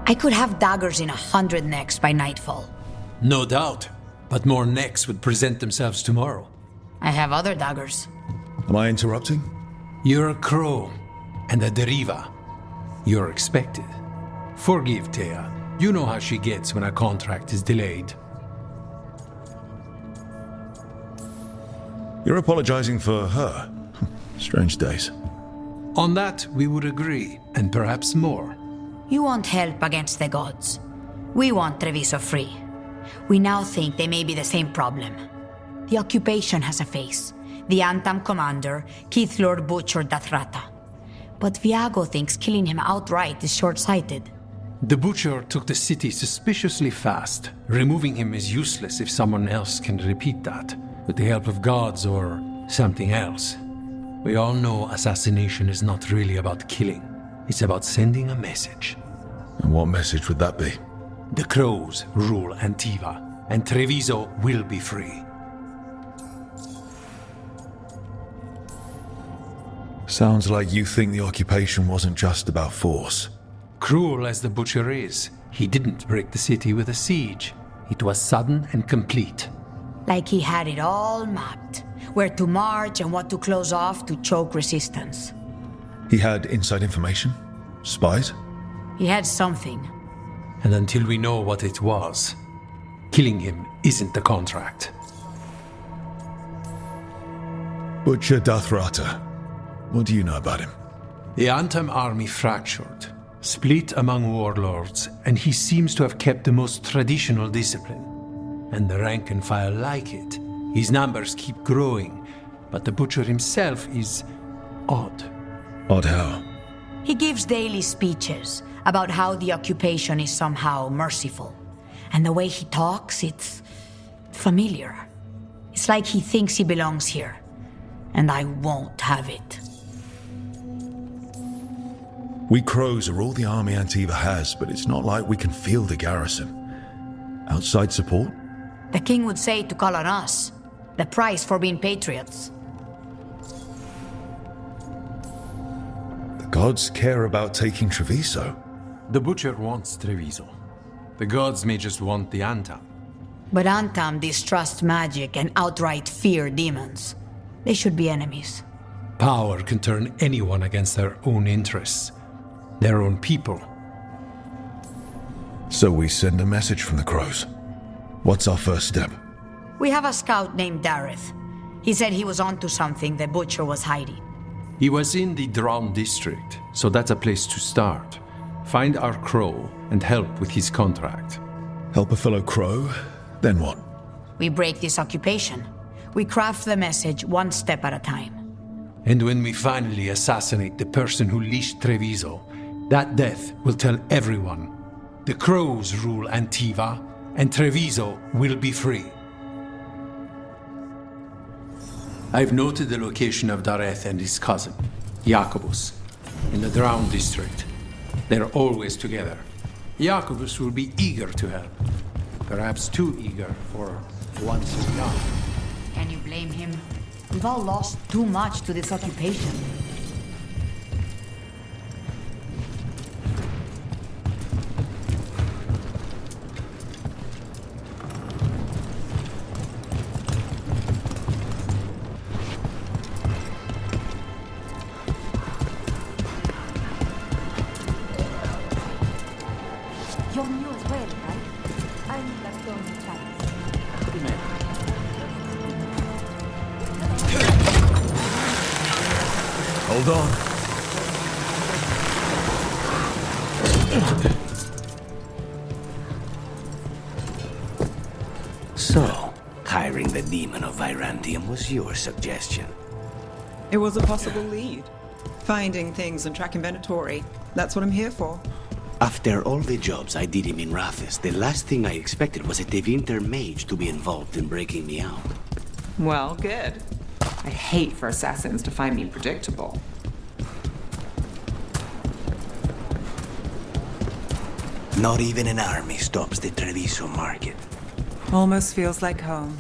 I could have daggers in 100 necks by nightfall. No doubt, but more necks would present themselves tomorrow. I have other daggers. Am I interrupting? You're a crow, and a deriva. You're expected. Forgive Thea. You know how she gets when a contract is delayed. You're apologizing for her. Strange days. On that, we would agree, and perhaps more. You want help against the gods. We want Treviso free. We now think they may be the same problem. The occupation has a face. The Antam commander, Keith Lord Butcher Dathrata. But Viago thinks killing him outright is short-sighted. The Butcher took the city suspiciously fast. Removing him is useless if someone else can repeat that, with the help of gods or something else. We all know assassination is not really about killing. It's about sending a message. And what message would that be? The crows rule Antiva, and Treviso will be free. Sounds like you think the occupation wasn't just about force. Cruel as the Butcher is, he didn't break the city with a siege. It was sudden and complete. Like he had it all mapped. Where to march and what to close off to choke resistance. He had inside information? Spies? He had something. And until we know what it was, killing him isn't the contract. Butcher Dathrata. What do you know about him? The Antam army fractured, split among warlords, and he seems to have kept the most traditional discipline. And the rank and file like it. His numbers keep growing, but the Butcher himself is odd. Odd how? He gives daily speeches about how the occupation is somehow merciful. And the way he talks, it's familiar. It's like he thinks he belongs here. And I won't have it. We crows are all the army Antiva has, but it's not like we can field a garrison. Outside support? The king would say to call on us. The price for being patriots. The gods care about taking Treviso. The Butcher wants Treviso. The gods may just want the Antam. But Antam distrust magic and outright fear demons. They should be enemies. Power can turn anyone against their own interests. Their own people. So we send a message from the crows. What's our first step? We have a scout named Dareth. He said he was onto something the Butcher was hiding. He was in the Drown district, so that's a place to start. Find our crow and help with his contract. Help a fellow crow? Then what? We break this occupation. We craft the message one step at a time. And when we finally assassinate the person who leashed Treviso, that death will tell everyone. The crows rule Antiva, and Treviso will be free. I've noted the location of Dareth and his cousin, Jacobus, in the Drown district. They're always together. Jacobus will be eager to help. Perhaps too eager for once young. Can you blame him? We've all lost too much to this occupation. You're new as well, right? I'm Lactone Chinese. Hold on. So, hiring the demon of Virandium was your suggestion. It was a possible lead. Finding things and tracking Venatori. That's what I'm here for. After all the jobs I did him in Rathis, the last thing I expected was a Tevinter mage to be involved in breaking me out. Well, good. I hate for assassins to find me predictable. Not even an army stops the Treviso market. Almost feels like home.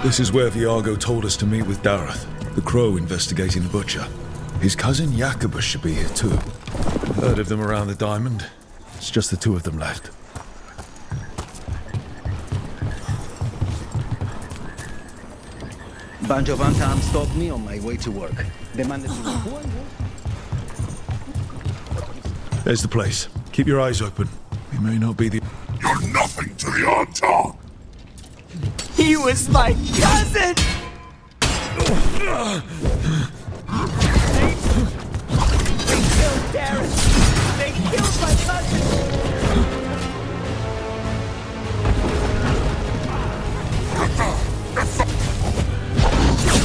This is where Viago told us to meet with Dareth, the crow investigating the butcher. His cousin Jacobus should be here too. Heard of them around the diamond. It's just the two of them left. Bunch of Antam stopped me on my way to work. Demanded to... There's the place. Keep your eyes open. We may not be the... You're nothing to the Antam! He was my cousin! They killed Darren! They killed my cousin!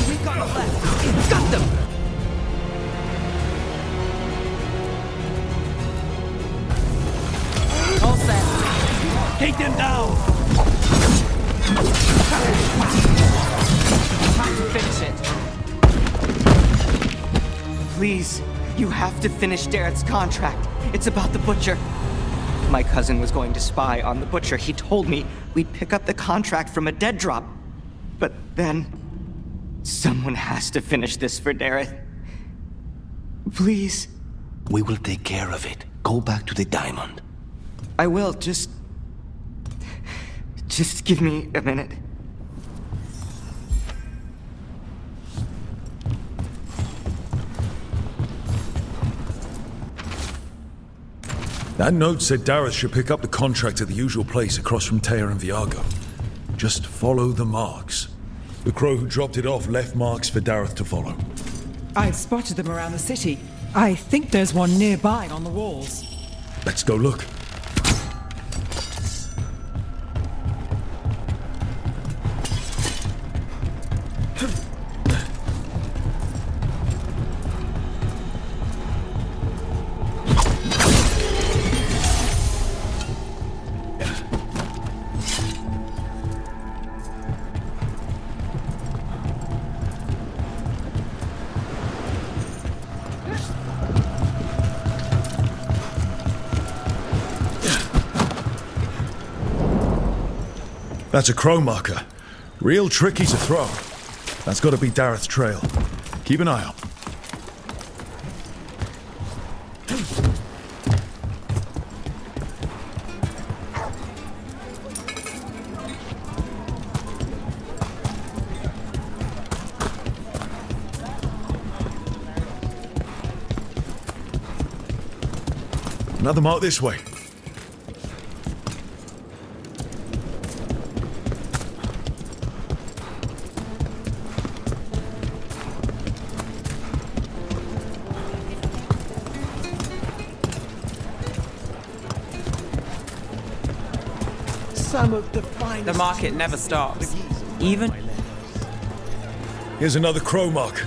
We've got a left! Got them! All set. Take them down! Time to finish it. Please, you have to finish Dareth's contract. It's about the butcher. My cousin was going to spy on the butcher. He told me we'd pick up the contract from a dead drop. But then, someone has to finish this for Dareth. Please. We will take care of it. Go back to the diamond. I will, just give me a minute. That note said Dareth should pick up the contract at the usual place across from Teia and Viago. Just follow the marks. The crow who dropped it off left marks for Dareth to follow. I've spotted them around the city. I think there's one nearby on the walls. Let's go look. That's a crow marker. Real tricky to throw. That's got to be Dareth's trail. Keep an eye out. Another mark this way. The market never stops. Even... Here's another crow mark.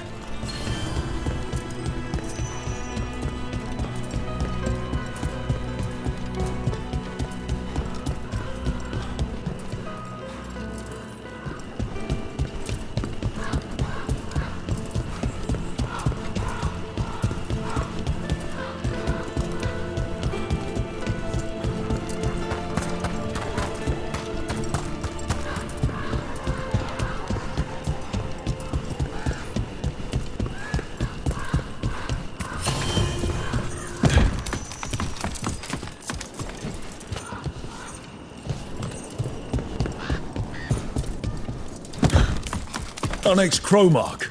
Our next crow mark.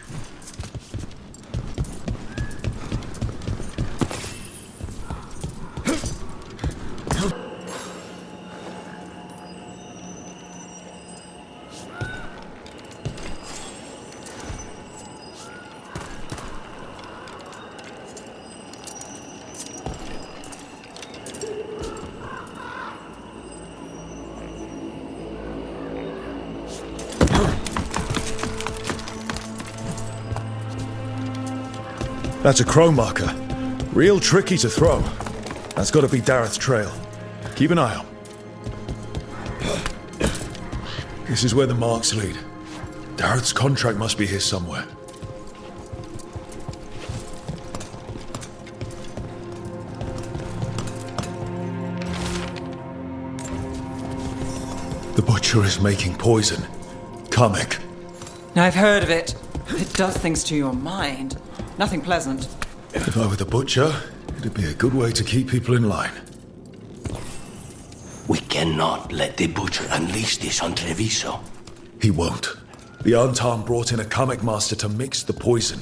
That's a crow marker. Real tricky to throw. That's got to be Dareth's trail. Keep an eye out. This is where the marks lead. Dareth's contract must be here somewhere. The butcher is making poison. Kamek. I've heard of it. It does things to your mind. Nothing pleasant. If I were the butcher, it'd be a good way to keep people in line. We cannot let the butcher unleash this on Treviso. He won't. The Antan brought in a Kamek master to mix the poison.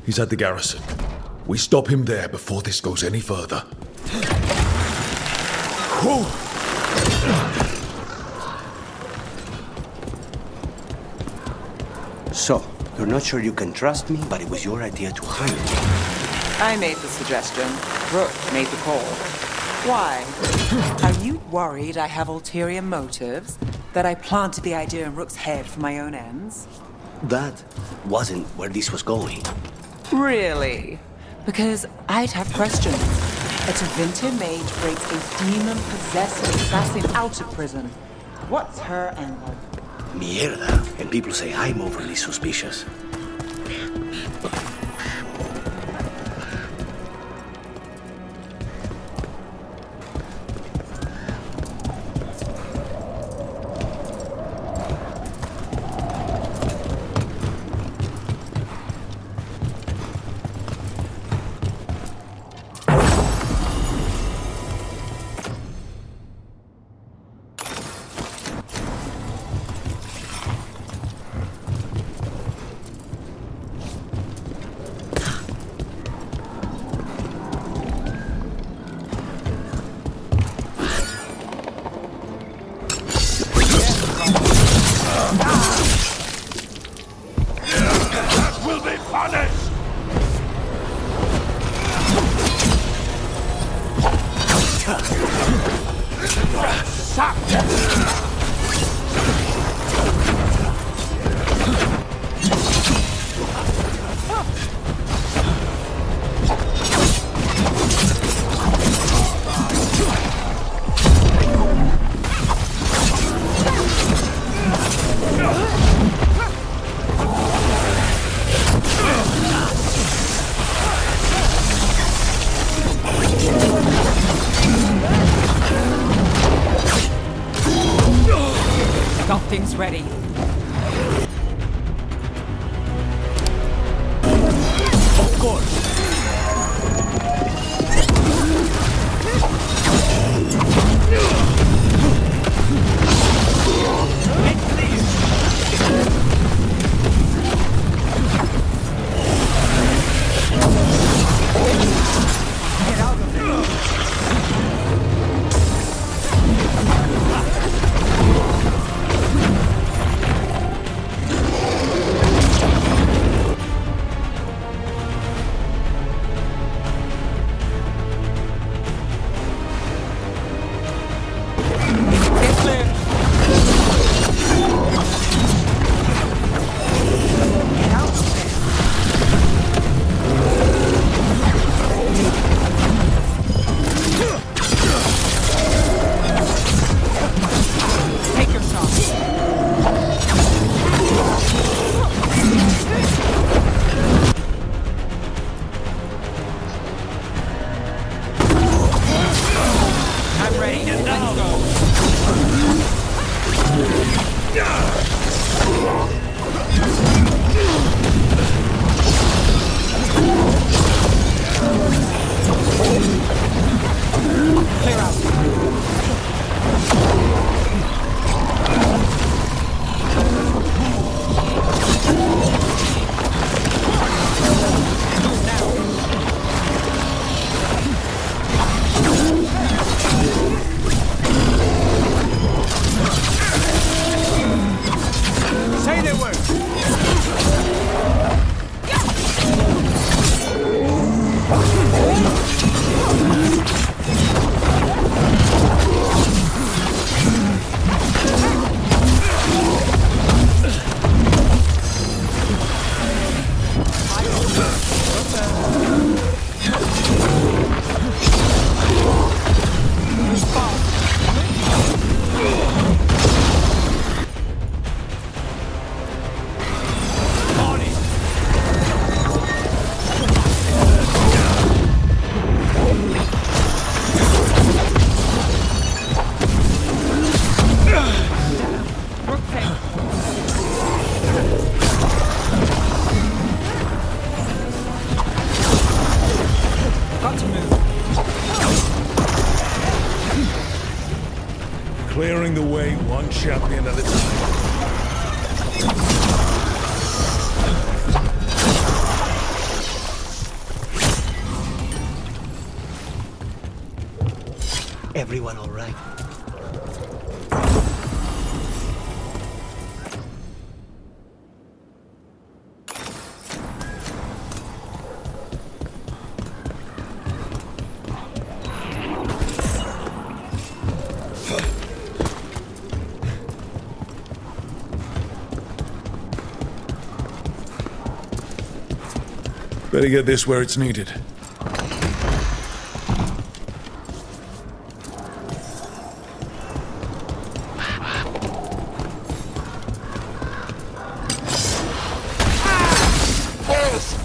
He's at the garrison. We stop him there before this goes any further. Whew. So, you're not sure you can trust me, but it was your idea to hire me. I made the suggestion. Rook made the call. Why? Are you worried I have ulterior motives? That I planted the idea in Rook's head for my own ends? That wasn't where this was going. Really? Because I'd have questions. A Tevinter mage breaks a demon-possessed assassin out of prison. What's her angle? Mierda. And people say I'm overly suspicious. Something's ready. Of course. One champion at a time. Everyone all right? Better get this where it's needed.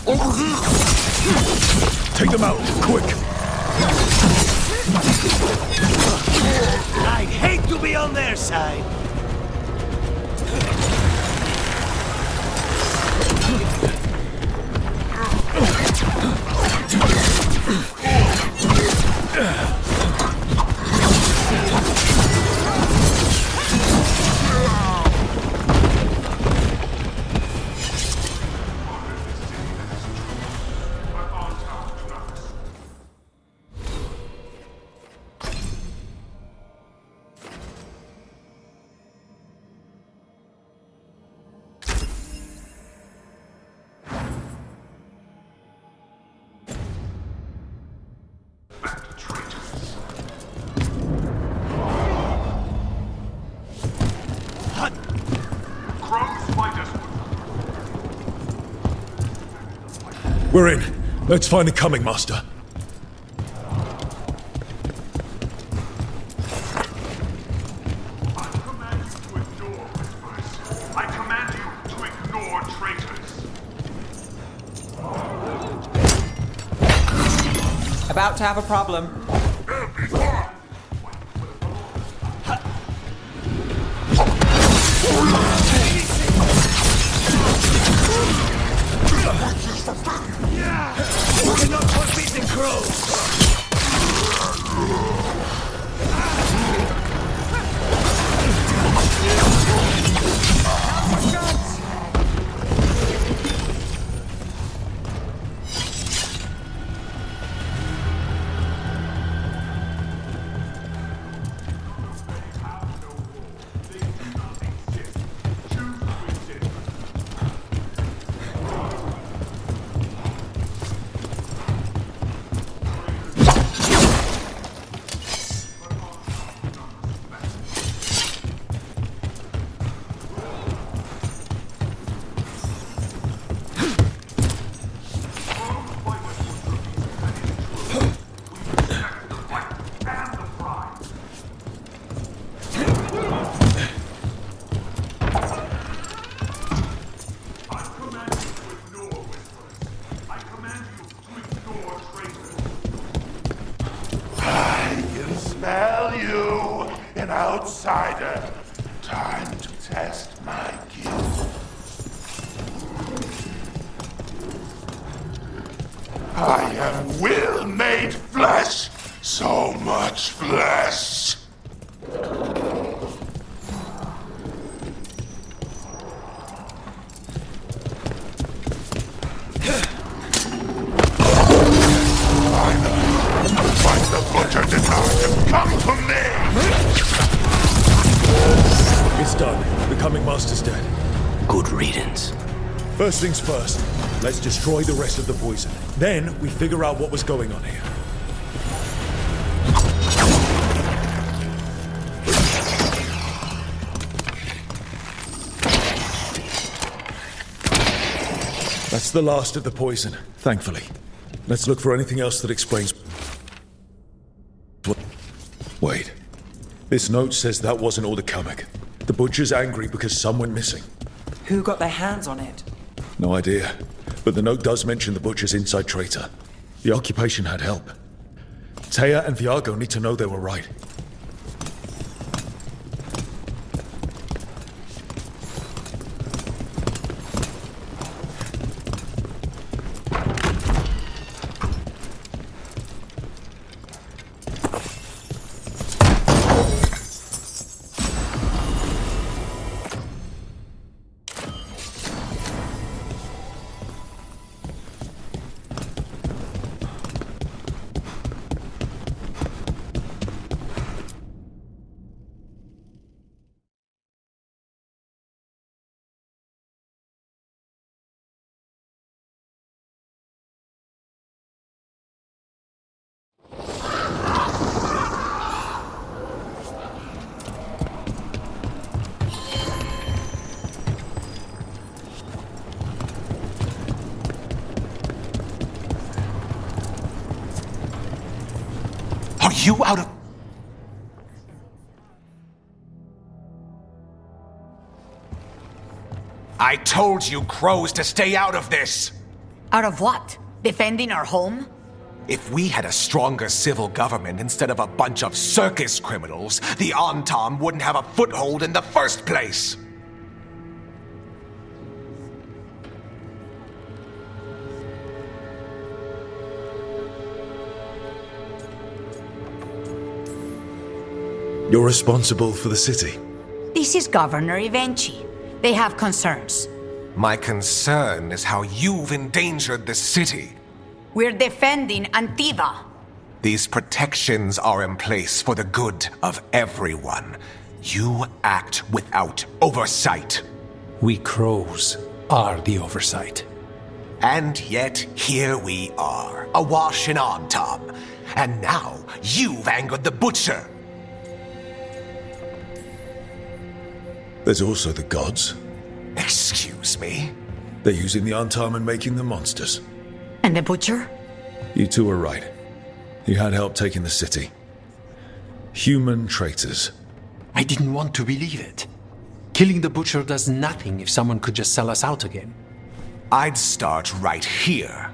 Over here! Take them out, quick! I'd hate to be on their side. We're in. Let's find the coming master. I command you to ignore traitors. About to have a problem. We're not forbidden crows! Smell you, an outsider. Time to test my guilt. I am will made flesh, so much flesh. Fight the butcher denied. Come to me! It's done. The coming master's dead. Good riddance. First things first. Let's destroy the rest of the poison. Then we figure out what was going on here. That's the last of the poison, thankfully. Let's look for anything else that explains... Wait. This note says that wasn't all the Kamek. The butcher's angry because some went missing. Who got their hands on it? No idea. But the note does mention the butcher's inside traitor. The occupation had help. Taya and Viago need to know they were right. you out of... I told you, crows, to stay out of this! Out of what? Defending our home? If we had a stronger civil government instead of a bunch of circus criminals, the Antam wouldn't have a foothold in the first place! You're responsible for the city. This is Governor Evenchi. They have concerns. My concern is how you've endangered the city. We're defending Antiva. These protections are in place for the good of everyone. You act without oversight. We crows are the oversight. And yet, here we are, awash in Antam. And now, you've angered the Butcher. There's also the gods. Excuse me? They're using the Antam and making them monsters. And the Butcher? You two are right. He had help taking the city. Human traitors. I didn't want to believe it. Killing the Butcher does nothing if someone could just sell us out again. I'd start right here.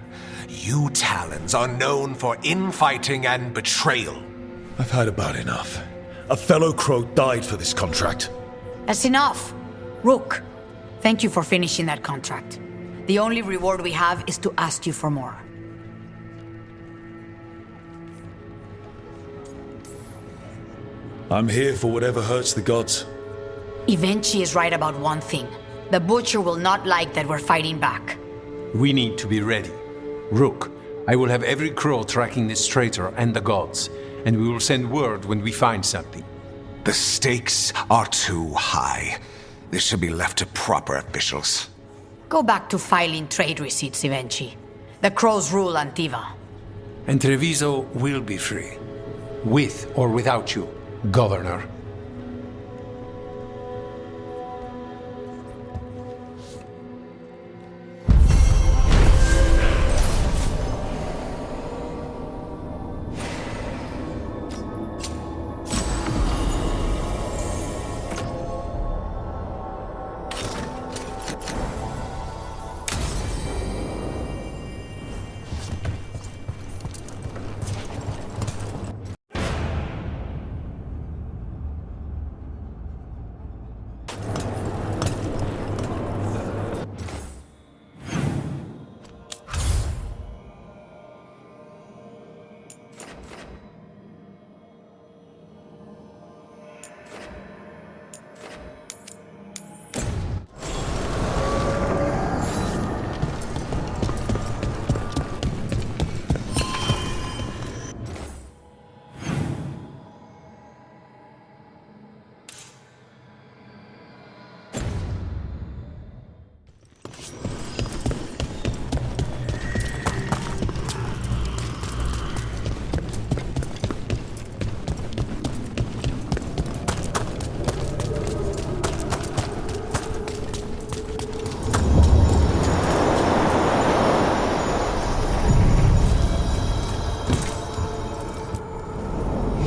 You Talons are known for infighting and betrayal. I've had about enough. A fellow crow died for this contract. That's enough. Rook, thank you for finishing that contract. The only reward we have is to ask you for more. I'm here for whatever hurts the gods. Evenchi is right about one thing. The Butcher will not like that we're fighting back. We need to be ready. Rook, I will have every crow tracking this traitor and the gods, and we will send word when we find something. The stakes are too high. This should be left to proper officials. Go back to filing trade receipts, Evenchi. The crows rule Antiva. And Treviso will be free. With or without you, Governor.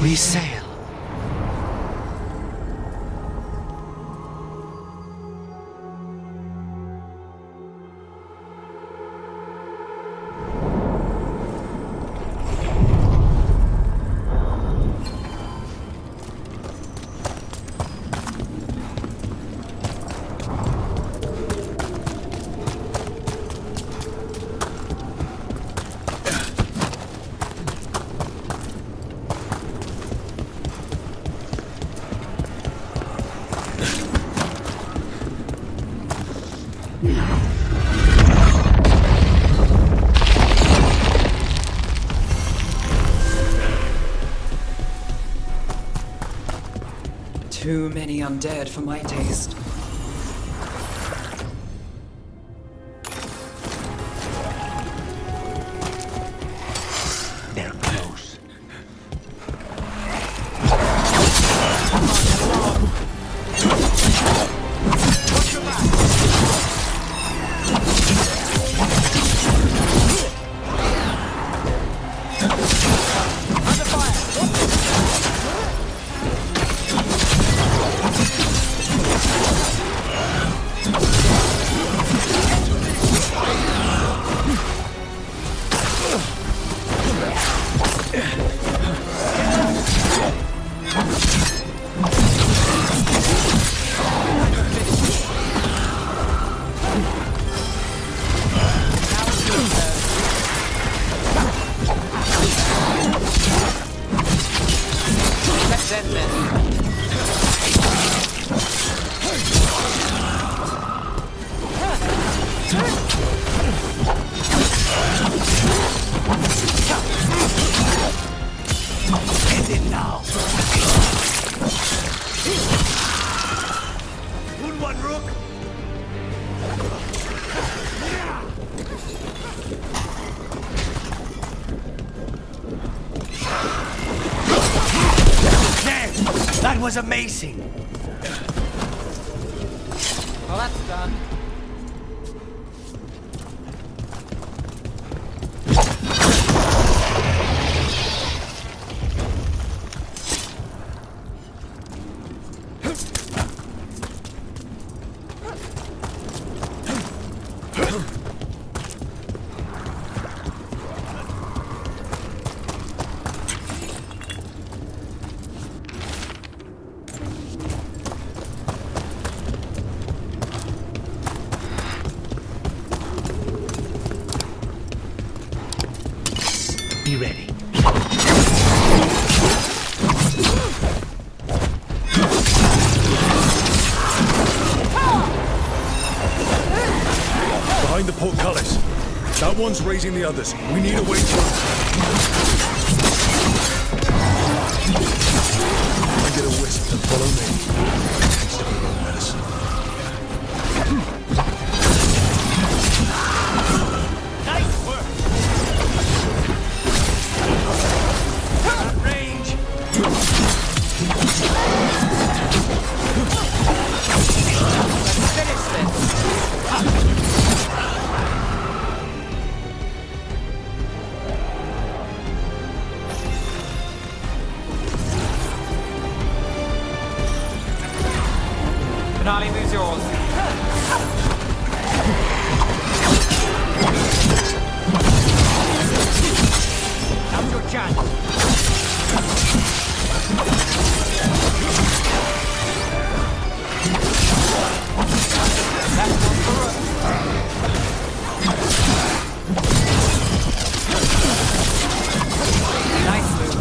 We sail. Too many undead for my taste. They're close. Under fire! End it now. Good one, Rook. That was amazing. Well, that's done. Be ready. Behind the portcullis. That one's raising the others. We need a way through. I get a wisp and follow me. Needs to be wrong medicine. Nice work. Range. Let's finish this. Finale moves yours. Now's your chance. That's one for Rook. Nice move.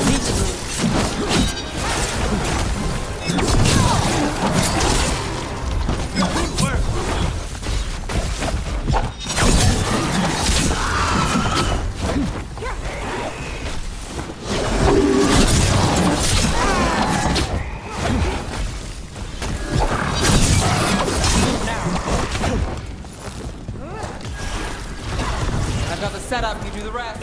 Need to move. I've got the setup, you do the rest.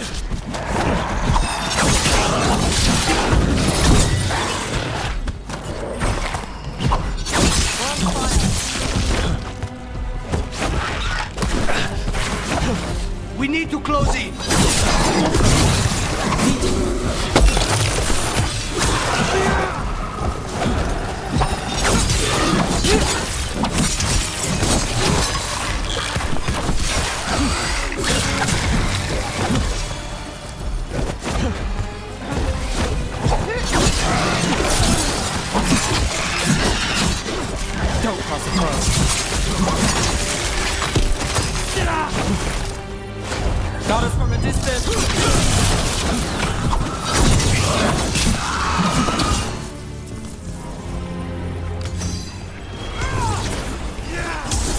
We need to close in. Don't cross the cross. Got us from a distance.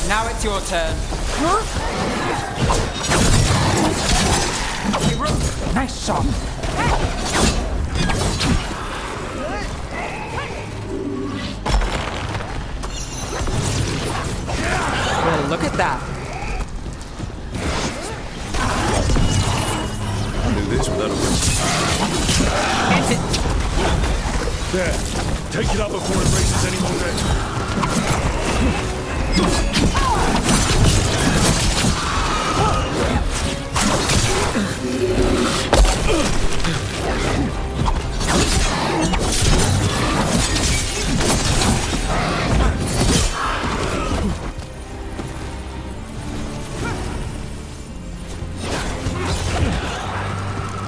Now it's your turn. Hey, Rook. Nice shot. Well, look at that. Do this without a wisp. End it. There. Take it up before it raises any more dead.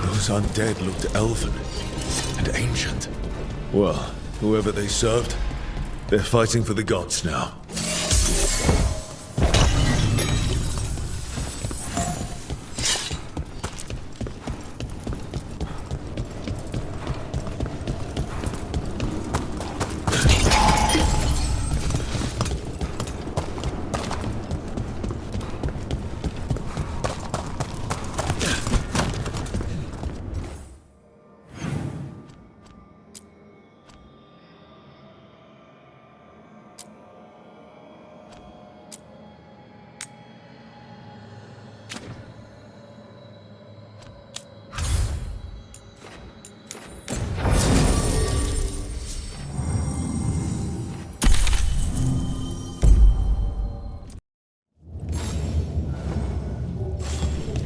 Those undead looked elven and ancient. Well, whoever they served, they're fighting for the gods now.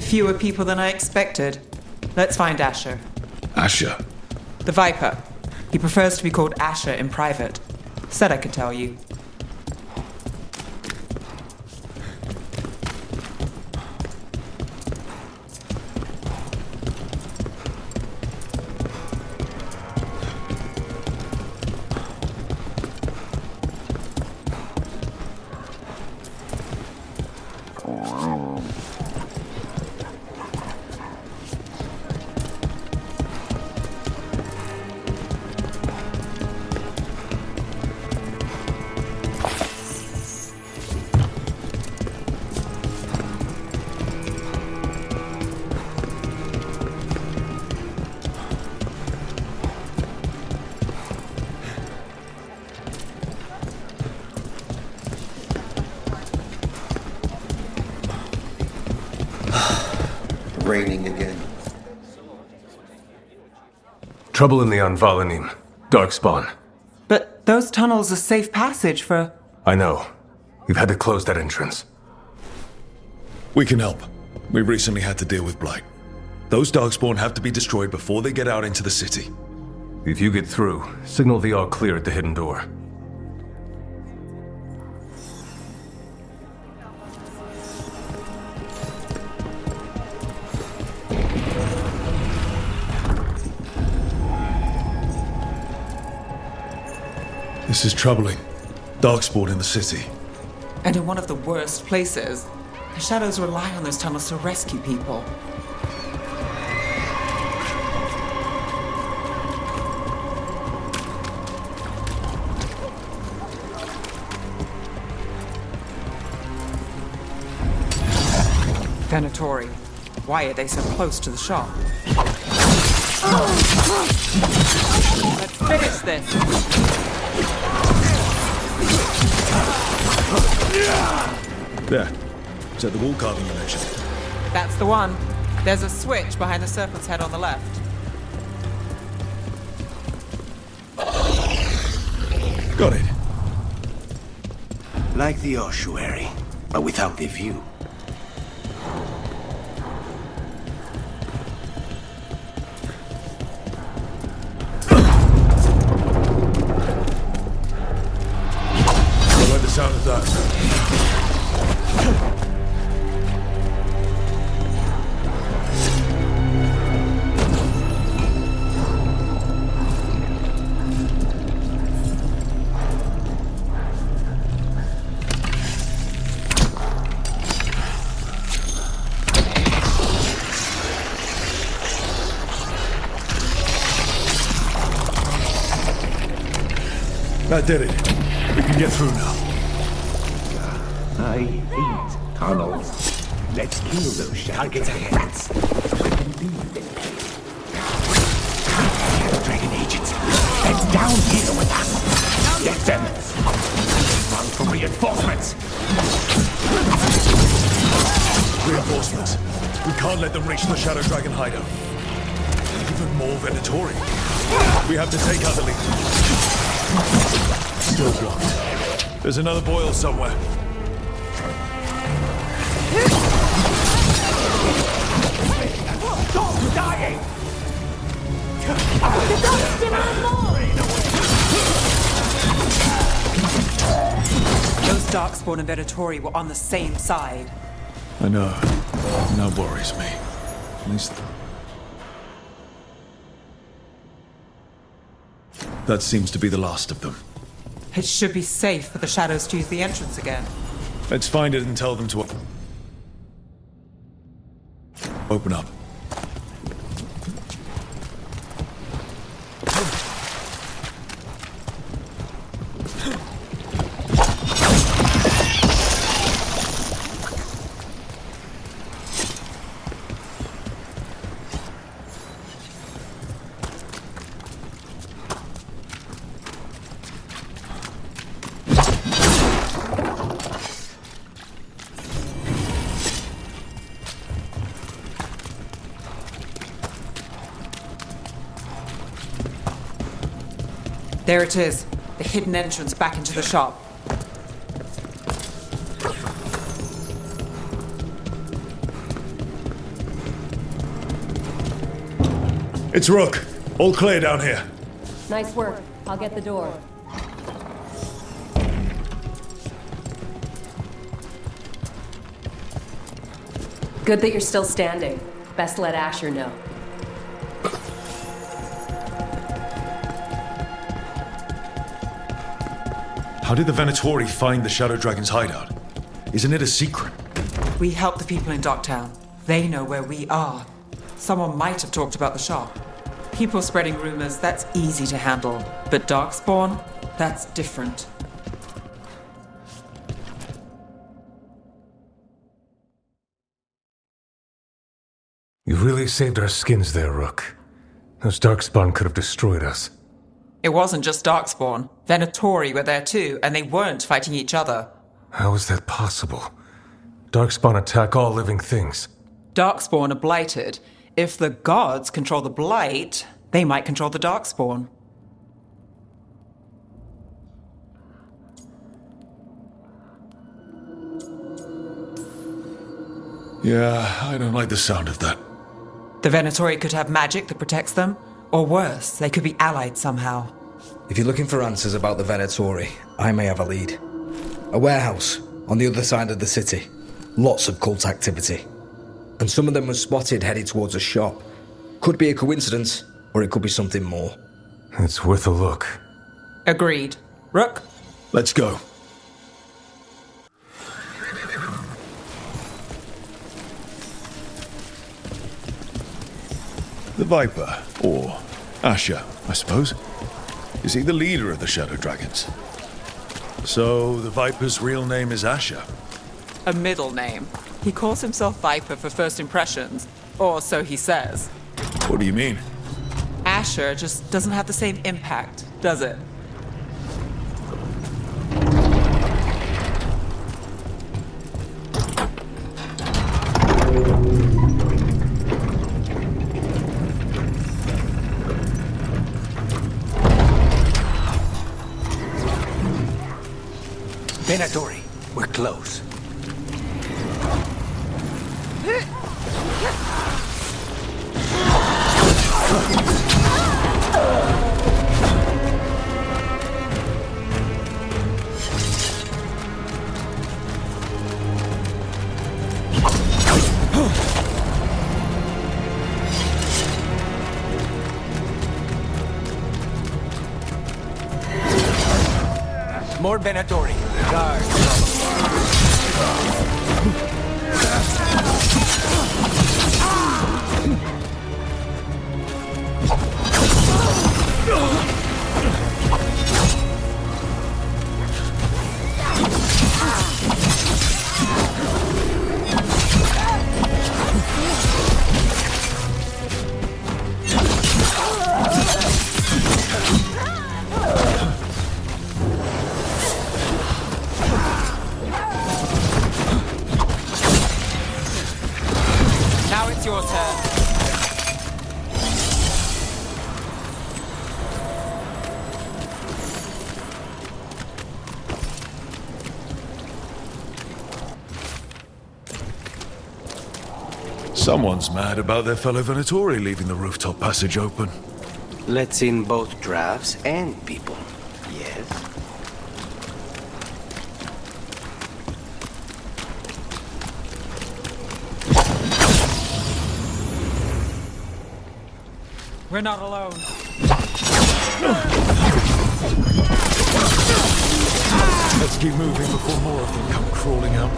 fewer people than I expected. Let's find Asher. Asher? The Viper. He prefers to be called Asher in private. Said I could tell you. Raining again. Trouble in the Anvalanim. Darkspawn. But those tunnels are safe passage for... I know. We've had to close that entrance. We can help. We recently had to deal with Blight. Those Darkspawn have to be destroyed before they get out into the city. If you get through, signal the all clear at the hidden door. This is troubling. Darkspawn in the city. And in one of the worst places. The Shadows rely on those tunnels to rescue people. Venatori. Why are they so close to the shop? Let's finish this! There. Is that the wall carving you mentioned? That's the one. There's a switch behind the serpent's head on the left. Got it. Like the ossuary, but without the view. I like the sound of that. That did it. We can get through now. I hate tunnels. Let's kill those targets ahead. Dragon agents, head down here with us. Get them. Run for reinforcements. Reinforcements. We can't let them reach the Shadow Dragon hideout. Even more Venatori. We have to take out the lead. Still blocked. There's another boil somewhere. Stop dying! Those Darkspawn and Venatori were on the same side. I know. And that worries me. At least... That seems to be the last of them. It should be safe for the Shadows to use the entrance again. Let's find it and tell them to open up. There it is, the hidden entrance back into the shop. It's Rook. All clear down here. Nice work. I'll get the door. Good that you're still standing. Best let Asher know. How did the Venatori find the Shadow Dragon's hideout? Isn't it a secret? We help the people in Docktown. They know where we are. Someone might have talked about the shop. People spreading rumors, that's easy to handle. But Darkspawn, that's different. You really saved our skins there, Rook. Those Darkspawn could have destroyed us. It wasn't just Darkspawn. Venatori were there too, and they weren't fighting each other. How is that possible? Darkspawn attack all living things. Darkspawn are blighted. If the gods control the blight, they might control the Darkspawn. Yeah, I don't like the sound of that. The Venatori could have magic that protects them, or worse, they could be allied somehow. If you're looking for answers about the Venatori, I may have a lead. A warehouse on the other side of the city. Lots of cult activity. And some of them were spotted headed towards a shop. Could be a coincidence, or it could be something more. It's worth a look. Agreed. Rook? Let's go. The Viper, or Asher, I suppose. Is he the leader of the Shadow Dragons? So, the Viper's real name is Asher? A middle name. He calls himself Viper for first impressions, or so he says. What do you mean? Asher just doesn't have the same impact, does it? Venatori, we're close. More Venatori. Guard. Now it's your turn. Someone's mad about their fellow Venatori leaving the rooftop passage open. Let's in both drafts and people. Yes? We're not alone. Let's keep moving before more of them come crawling out.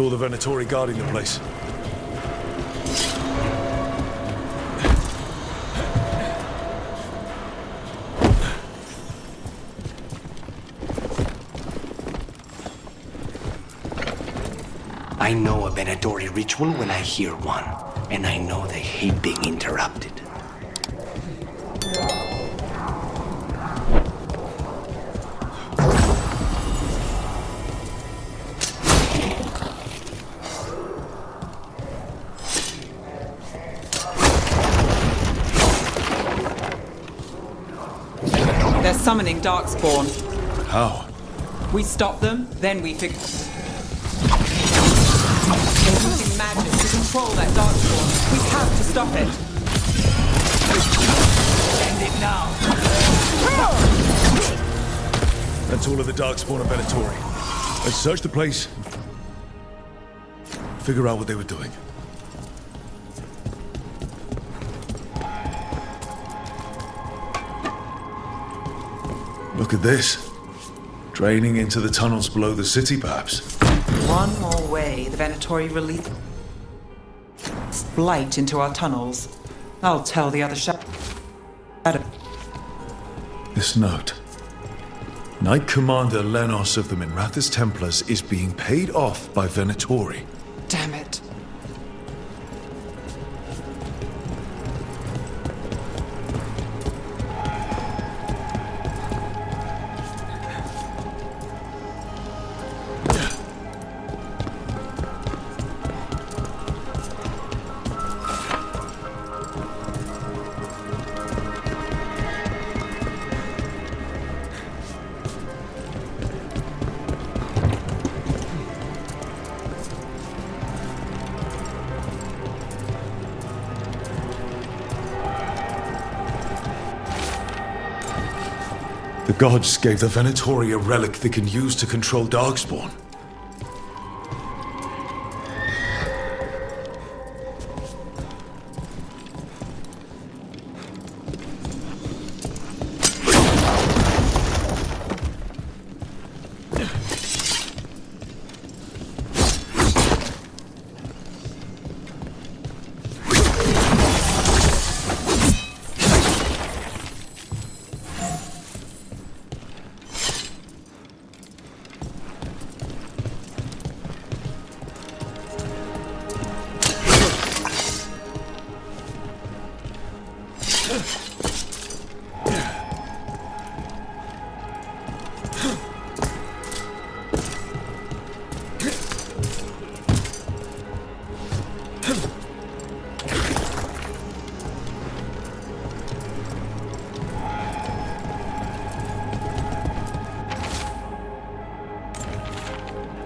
saw the Venatori guarding the place. I know a Venatori ritual when I hear one, and I know they hate being interrupted. They're summoning Darkspawn. How? We stop them, then we figure... They're using magic to control that Darkspawn. We have to stop it. End it now. That's all of the Darkspawn and Venatori. Let's search the place. Figure out what they were doing. Look at this. Draining into the tunnels below the city, perhaps. One more way the Venatori release blight into our tunnels. I'll tell the other shadow. This note. Knight Commander Lenos of the Minrathous Templars is being paid off by Venatori. Damn it. The gods gave the Venatori a relic they can use to control Darkspawn.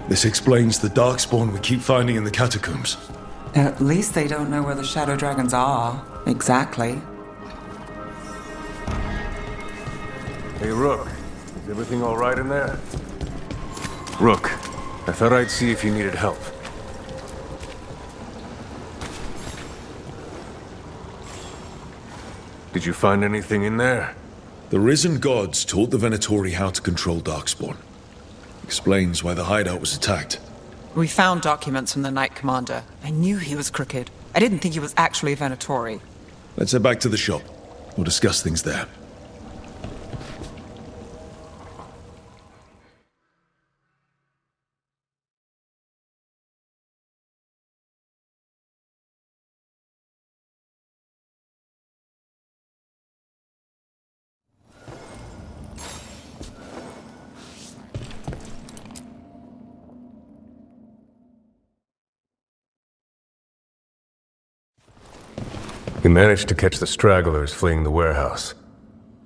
This explains the Darkspawn we keep finding in the catacombs. At least they don't know where the Shadow Dragons are. Exactly. Hey, Rook. Is everything all right in there? Rook, I thought I'd see if you needed help. Did you find anything in there? The risen gods taught the Venatori how to control Darkspawn. Explains why the hideout was attacked. We found documents from the Knight Commander. I knew he was crooked. I didn't think he was actually a Venatori. Let's head back to the shop. We'll discuss things there. We managed to catch the stragglers fleeing the warehouse.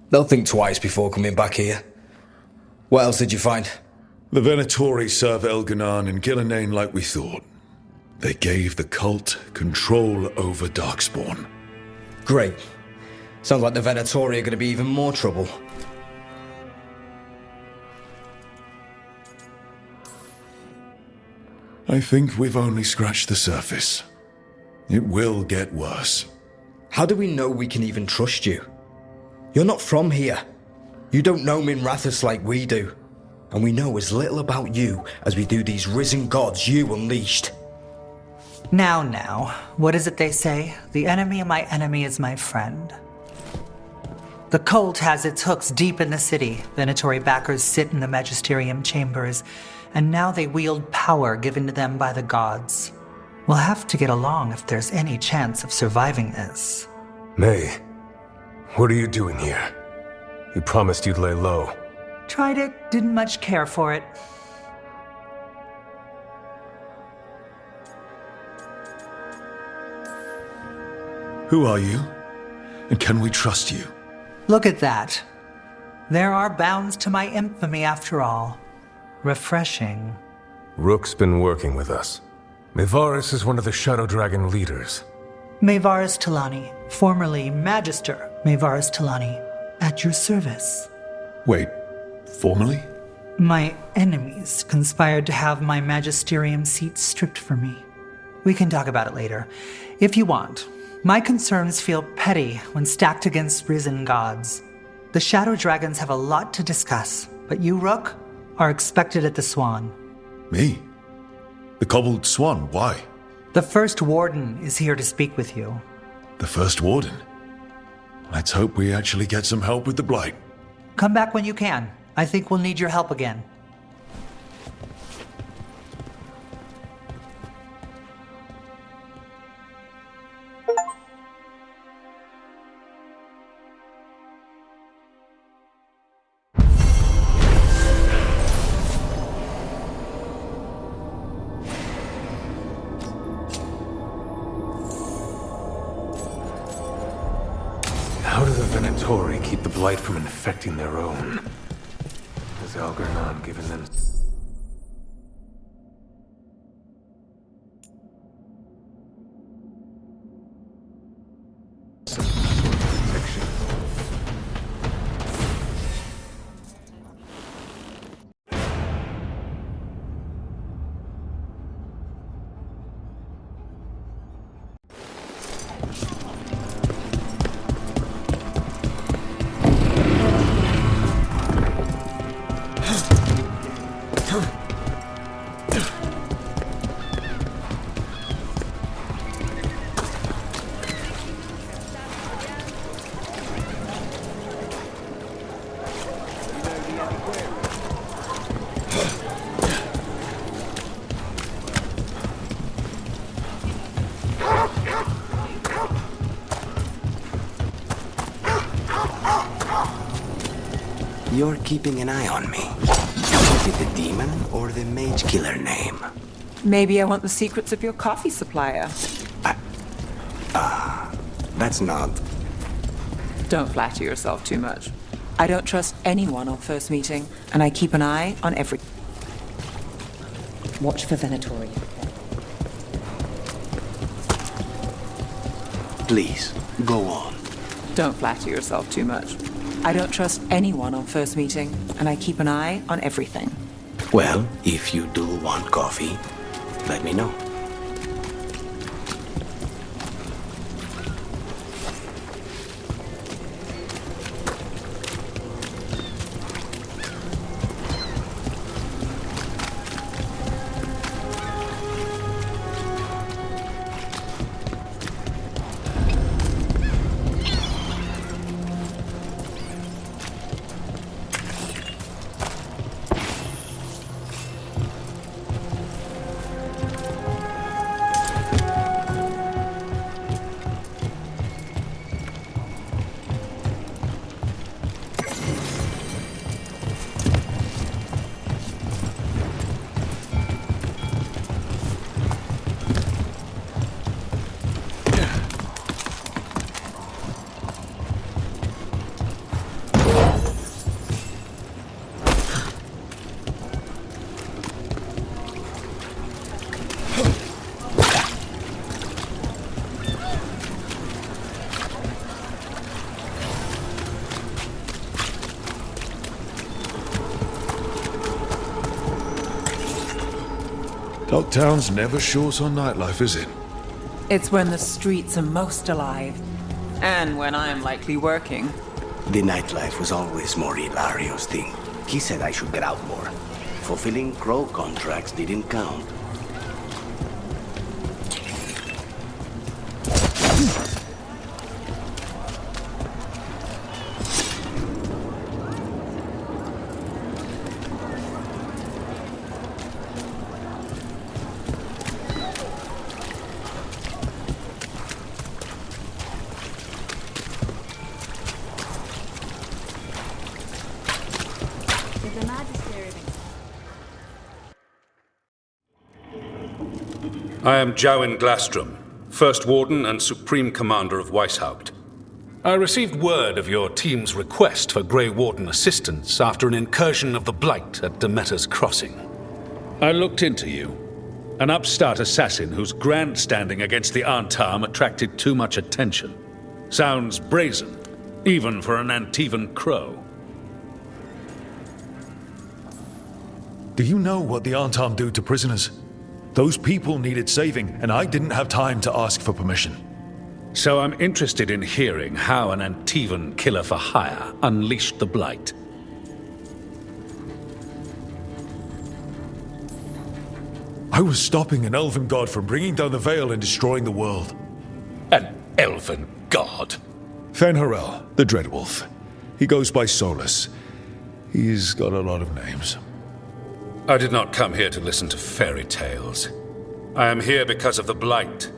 They'll think twice before coming back here. What else did you find? The Venatori serve Elganan and Gillenane like we thought. They gave the cult control over Darkspawn. Great. Sounds like the Venatori are going to be even more trouble. I think we've only scratched the surface. It will get worse. How do we know we can even trust you? You're not from here. You don't know Minrathous like we do. and we know as little about you as we do these risen gods you unleashed. Now, what is it they say? The enemy of my enemy is my friend. The cult has its hooks deep in the city. Venatori backers sit in the magisterium chambers, and now they wield power given to them by the gods. We'll have to get along if there's any chance of surviving this. May, what are you doing here? You promised you'd lay low. Tried it, didn't much care for it. Who are you? And can we trust you? Look at that. There are bounds to my infamy after all. Refreshing. Rook's been working with us. Mevaris is one of the Shadow Dragon leaders. Mevaris Talani, formerly Magister Mevaris Talani, at your service. Wait, formally? My enemies conspired to have my magisterium seat stripped from me. We can talk about it later, if you want. My concerns feel petty when stacked against risen gods. The Shadow Dragons have a lot to discuss, but you, Rook, are expected at the Swan. Me? The Cobbled Swan, why? The First Warden is here to speak with you. The First Warden? Let's hope we actually get some help with the Blight. Come back when you can. I think we'll need your help again. How do the Venatori keep the Blight from infecting their own? Has Algernon given them... some sort of protection? You're keeping an eye on me. Is it the demon or the mage killer name? Maybe I want the secrets of your coffee supplier. That's not... Don't flatter yourself too much. I don't trust anyone on first meeting, and I keep an eye on every... Watch for Venatori. Please, go on. Don't flatter yourself too much. I don't trust anyone on first meeting, and I keep an eye on everything. Well, if you do want coffee, let me know. Dogtown's never short on nightlife, is it? It's when the streets are most alive, and when I'm likely working. The nightlife was always more Hilario's thing. He said I should get out more. Fulfilling Crow contracts didn't count. I am Jowen Glastrom, First Warden and Supreme Commander of Weishaupt. I received word of your team's request for Grey Warden assistance after an incursion of the Blight at Demeter's Crossing. I looked into you. An upstart assassin whose grandstanding against the Antam attracted too much attention. Sounds brazen, even for an Antivan crow. Do you know what the Antam do to prisoners? Those people needed saving, and I didn't have time to ask for permission. So I'm interested in hearing how an Antivan killer for hire unleashed the Blight. I was stopping an elven god from bringing down the Veil and destroying the world. An elven god? Fenharel, the Dreadwolf. He goes by Solas. He's got a lot of names. I did not come here to listen to fairy tales. I am here because of the Blight.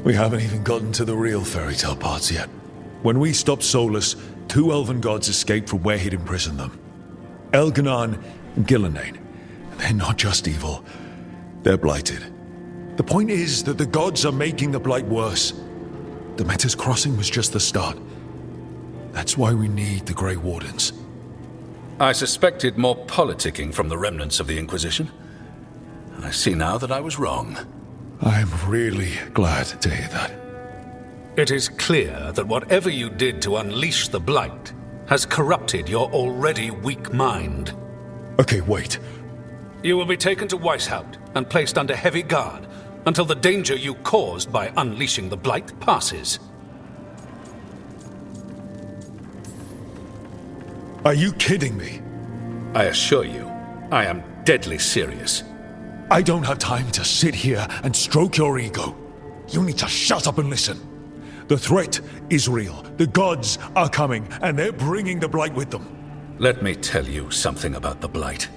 We haven't even gotten to the real fairy tale parts yet. When we stopped Solas, 2 elven gods escaped from where he'd imprisoned them. Elganan and Gillenane. They're not just evil. They're blighted. The point is that the gods are making the Blight worse. Demeter's Crossing was just the start. That's why we need the Grey Wardens. I suspected more politicking from the remnants of the Inquisition. I see now that I was wrong. I'm really glad to hear that. It is clear that whatever you did to unleash the Blight has corrupted your already weak mind. Okay, wait. You will be taken to Weishaupt and placed under heavy guard until the danger you caused by unleashing the Blight passes. Are you kidding me? I assure you, I am deadly serious. I don't have time to sit here and stroke your ego. You need to shut up and listen. The threat is real. The gods are coming, and they're bringing the Blight with them. Let me tell you something about the Blight.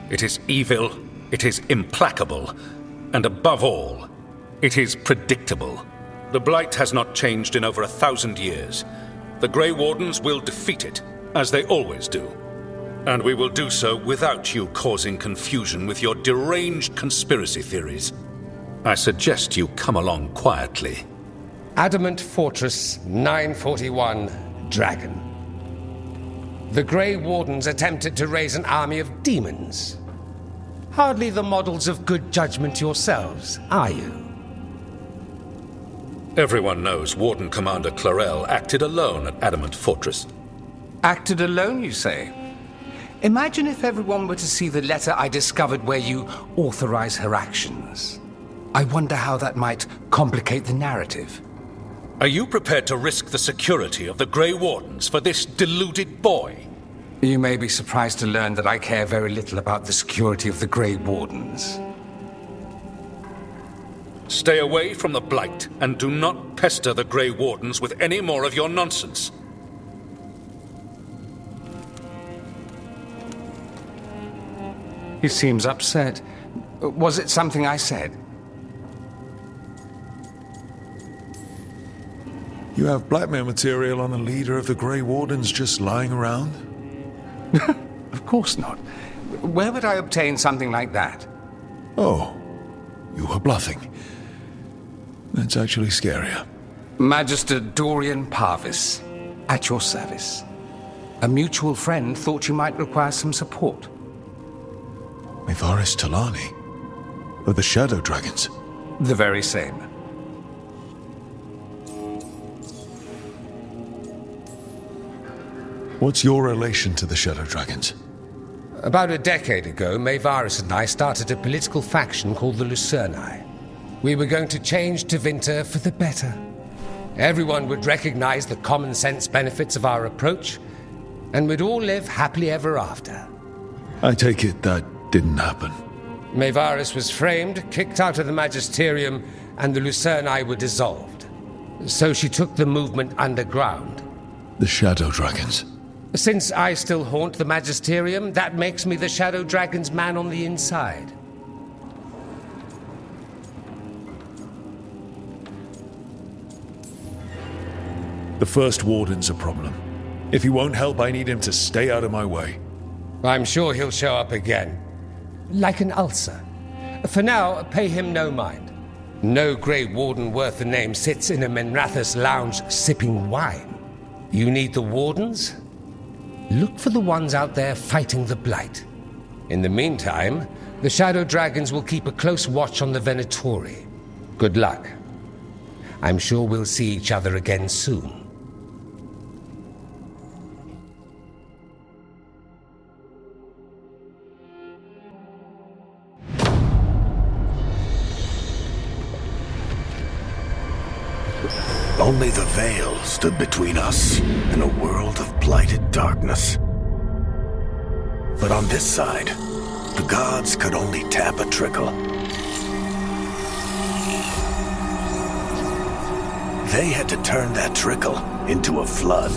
It is evil, it is implacable, and above all, it is predictable. The Blight has not changed in over 1,000 years. The Grey Wardens will defeat it, as they always do. And we will do so without you causing confusion with your deranged conspiracy theories. I suggest you come along quietly. Adamant Fortress 941, Dragon. The Grey Wardens attempted to raise an army of demons. Hardly the models of good judgment yourselves, are you? Everyone knows Warden Commander Clarel acted alone at Adamant Fortress. Acted alone, you say? Imagine if everyone were to see the letter I discovered where you authorize her actions. I wonder how that might complicate the narrative. Are you prepared to risk the security of the Grey Wardens for this deluded boy? You may be surprised to learn that I care very little about the security of the Grey Wardens. Stay away from the Blight, and do not pester the Grey Wardens with any more of your nonsense. He seems upset. Was it something I said? You have blackmail material on the leader of the Grey Wardens just lying around? Of course not. Where would I obtain something like that? Oh, you were bluffing. That's actually scarier. Magister Dorian Parvis, at your service. A mutual friend thought you might require some support. Mivaris Talani? Of the Shadow Dragons? The very same. What's your relation to the Shadow Dragons? About a decade ago, Mivaris and I started a political faction called the Lucerni. We were going to change Tevinter for the better. Everyone would recognize the common sense benefits of our approach, and we'd all live happily ever after. I take it that didn't happen. Varric was framed, kicked out of the Magisterium, and the Lucanis were dissolved. So she took the movement underground. The Shadow Dragons. Since I still haunt the Magisterium, that makes me the Shadow Dragon's man on the inside. The First Warden's a problem. If he won't help, I need him to stay out of my way. I'm sure he'll show up again. Like an ulcer. For now, pay him no mind. No Grey Warden worth the name sits in a Menrathus lounge sipping wine. You need the Wardens? Look for the ones out there fighting the Blight. In the meantime, the Shadow Dragons will keep a close watch on the Venatori. Good luck. I'm sure we'll see each other again soon. Only the veil stood between us and a world of blighted darkness. But on this side, the gods could only tap a trickle. They had to turn that trickle into a flood.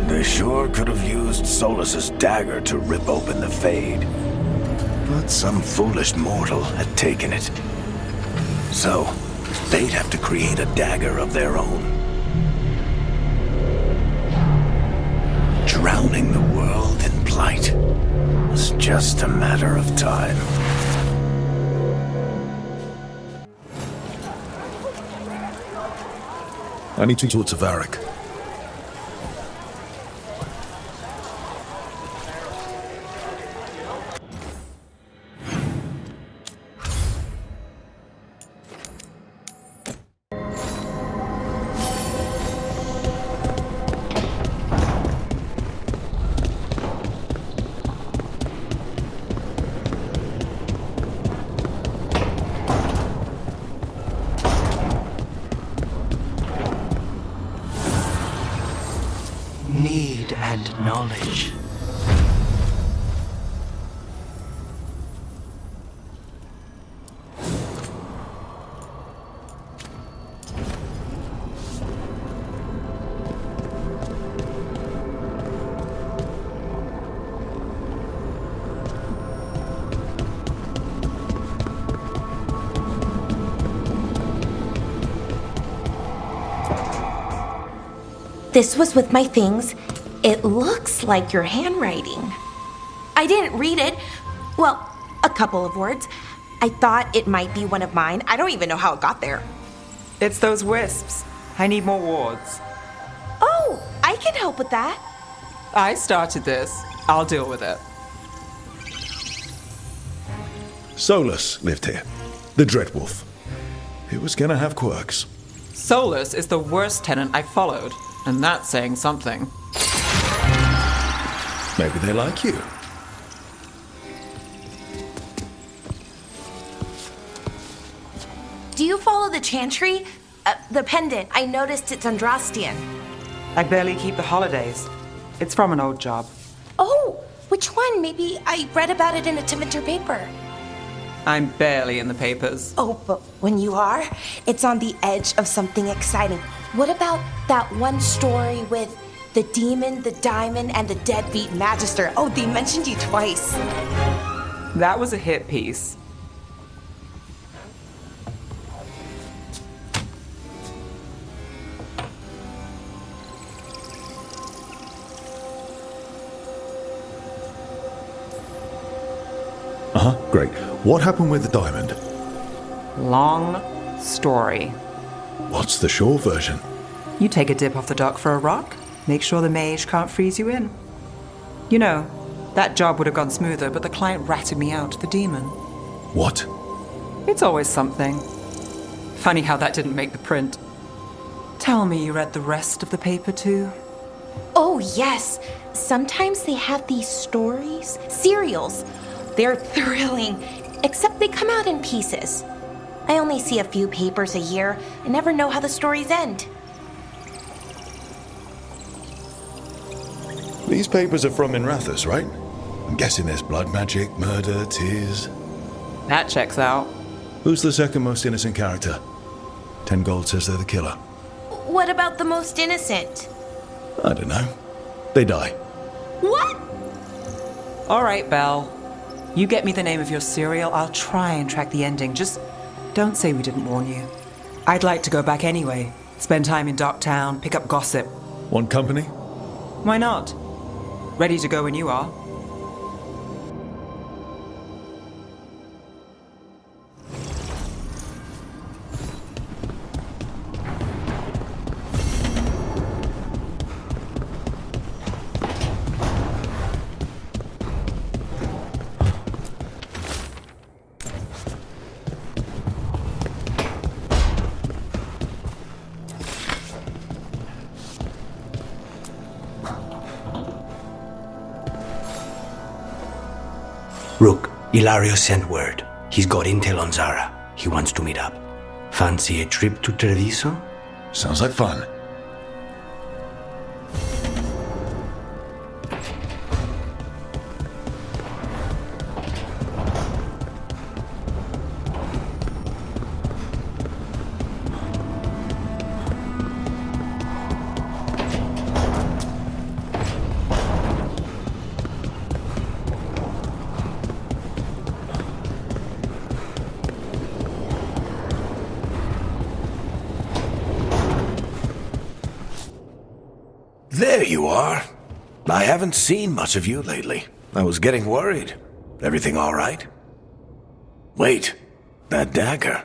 They sure could have used Solas's dagger to rip open the Fade. But some foolish mortal had taken it. So, they'd have to create a dagger of their own. Drowning the world in blight was just a matter of time. I need to talk to Varric. Need and knowledge. This was with my things. It looks like your handwriting. I didn't read it. Well, a couple of words. I thought it might be one of mine. I don't even know how it got there. It's those wisps. I need more wards. Oh, I can help with that. I started this. I'll deal with it. Solas lived here. The Dreadwolf. He was gonna have quirks. Solas is the worst tenant I followed, and that's saying something. Maybe they like you. Do you follow the chantry? The pendant. I noticed it's Andrastian. I barely keep the holidays. It's from an old job. Oh, which one? Maybe I read about it in a Tevinter paper. I'm barely in the papers. Oh, but when you are, it's on the edge of something exciting. What about that one story with the demon, the diamond, and the deadbeat magister? Oh, they mentioned you twice. That was a hit piece. Great. What happened with the diamond? Long story. What's the short version? You take a dip off the dock for a rock, make sure the mage can't freeze you in. You know, that job would have gone smoother, but the client ratted me out, the demon. What? It's always something. Funny how that didn't make the print. Tell me you read the rest of the paper too? Oh, yes. Sometimes they have these stories, serials. They're thrilling, except they come out in pieces. I only see a few papers a year. I never know how the stories end. These papers are from Minrathous, right? I'm guessing there's blood magic, murder, tears. That checks out. Who's the second most innocent character? 10 gold says they're the killer. What about the most innocent? I don't know. They die. What? All right, Belle. You get me the name of your cereal, I'll try and track the ending. Just don't say we didn't warn you. I'd like to go back anyway. Spend time in Docktown, pick up gossip. Want company? Why not? Ready to go when you are. Rook, Ilario sent word. He's got intel on Zara. He wants to meet up. Fancy a trip to Treviso? Sounds like fun. There you are. I haven't seen much of you lately. I was getting worried. Everything all right? Wait, that dagger.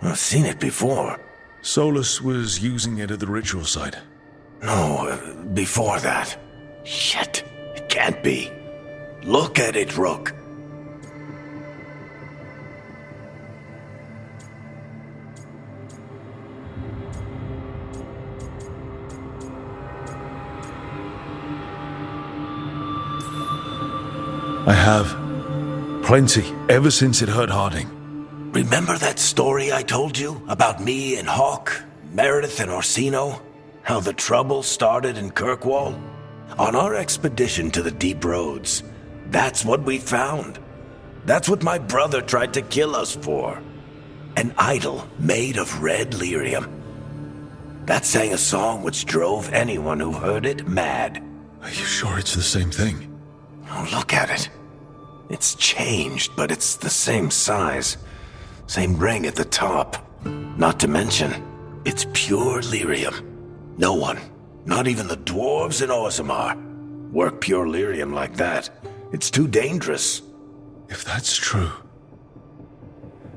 I've seen it before. Solas was using it at the ritual site. No, before that. Shit, it can't be. Look at it, Rook. I have. Plenty, ever since it hurt Harding. Remember that story I told you about me and Hawk, Meredith and Orsino? How the trouble started in Kirkwall? On our expedition to the Deep Roads, that's what we found. That's what my brother tried to kill us for. An idol made of red lyrium. That sang a song which drove anyone who heard it mad. Are you sure it's the same thing? Oh, look at it. It's changed, but it's the same size. Same ring at the top. Not to mention, it's pure lyrium. No one, not even the dwarves in Orzammar, work pure lyrium like that. It's too dangerous. If that's true,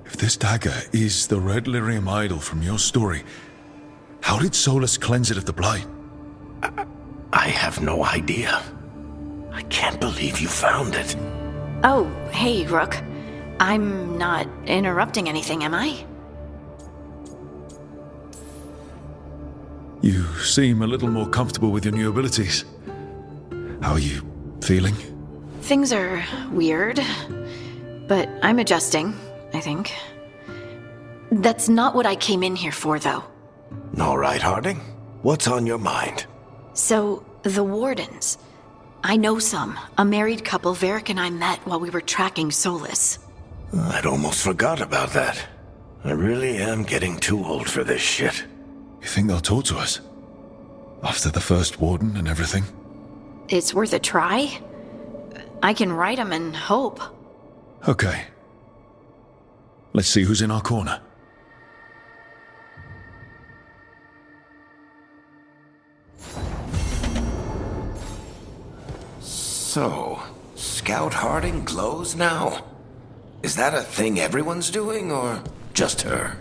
if this dagger is the red lyrium idol from your story, how did Solas cleanse it of the blight? I have no idea. I can't believe you found it. Oh, hey, Rook. I'm not interrupting anything, am I? You seem a little more comfortable with your new abilities. How are you feeling? Things are weird, but I'm adjusting, I think. That's not what I came in here for, though. All right, Harding. What's on your mind? So, the Wardens. I know some. A married couple Varric and I met while we were tracking Solas. I'd almost forgot about that. I really am getting too old for this shit. You think they'll talk to us? After the first warden and everything? It's worth a try. I can write them and hope. Okay. Let's see who's in our corner. So, Scout Harding glows now? Is that a thing everyone's doing, or just her?